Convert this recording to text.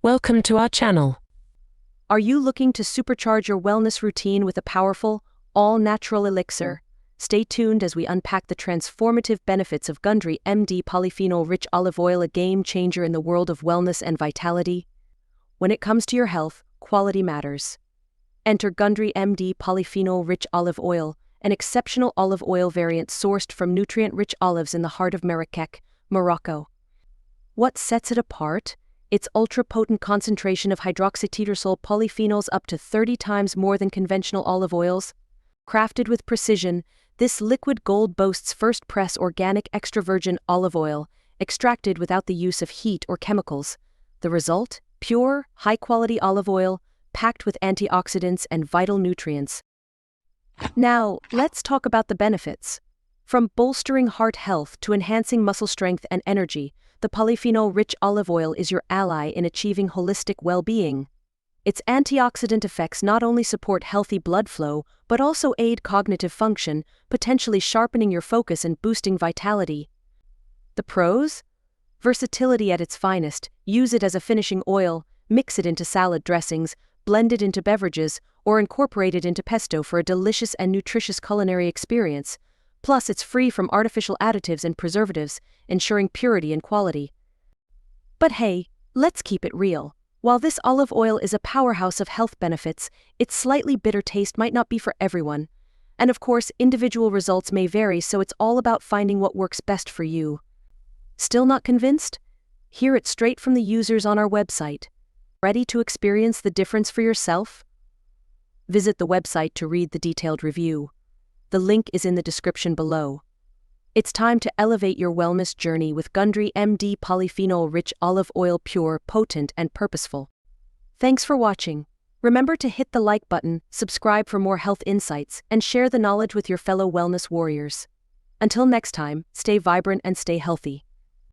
Welcome to our channel. Are you looking to supercharge your wellness routine with a powerful, all-natural elixir? Stay tuned as we unpack the transformative benefits of Gundry MD Polyphenol-Rich Olive Oil, a game-changer in the world of wellness and vitality. When it comes to your health, quality matters. Enter Gundry MD Polyphenol-Rich Olive Oil, an exceptional olive oil variant sourced from nutrient-rich olives in the heart of Marrakech, Morocco. What sets it apart? Its ultra-potent concentration of hydroxytyrosol polyphenols, up to 30 times more than conventional olive oils. Crafted with precision, this liquid gold boasts first-press organic extra virgin olive oil, extracted without the use of heat or chemicals. The result? Pure, high-quality olive oil, packed with antioxidants and vital nutrients. Now, let's talk about the benefits. From bolstering heart health to enhancing muscle strength and energy, the polyphenol-rich olive oil is your ally in achieving holistic well-being. Its antioxidant effects not only support healthy blood flow, but also aid cognitive function, potentially sharpening your focus and boosting vitality. The pros? Versatility at its finest. Use it as a finishing oil, mix it into salad dressings, blend it into beverages, or incorporate it into pesto for a delicious and nutritious culinary experience. Plus, it's free from artificial additives and preservatives, ensuring purity and quality. But hey, let's keep it real. While this olive oil is a powerhouse of health benefits, its slightly bitter taste might not be for everyone. And of course, individual results may vary, so it's all about finding what works best for you. Still not convinced? Hear it straight from the users on our website. Ready to experience the difference for yourself? Visit the website to read the detailed review. The link is in the description below. It's time to elevate your wellness journey with Gundry MD Polyphenol-Rich Olive Oil, pure, potent, and purposeful. Thanks for watching. Remember to hit the like button, subscribe for more health insights, and share the knowledge with your fellow wellness warriors. Until next time, stay vibrant and stay healthy.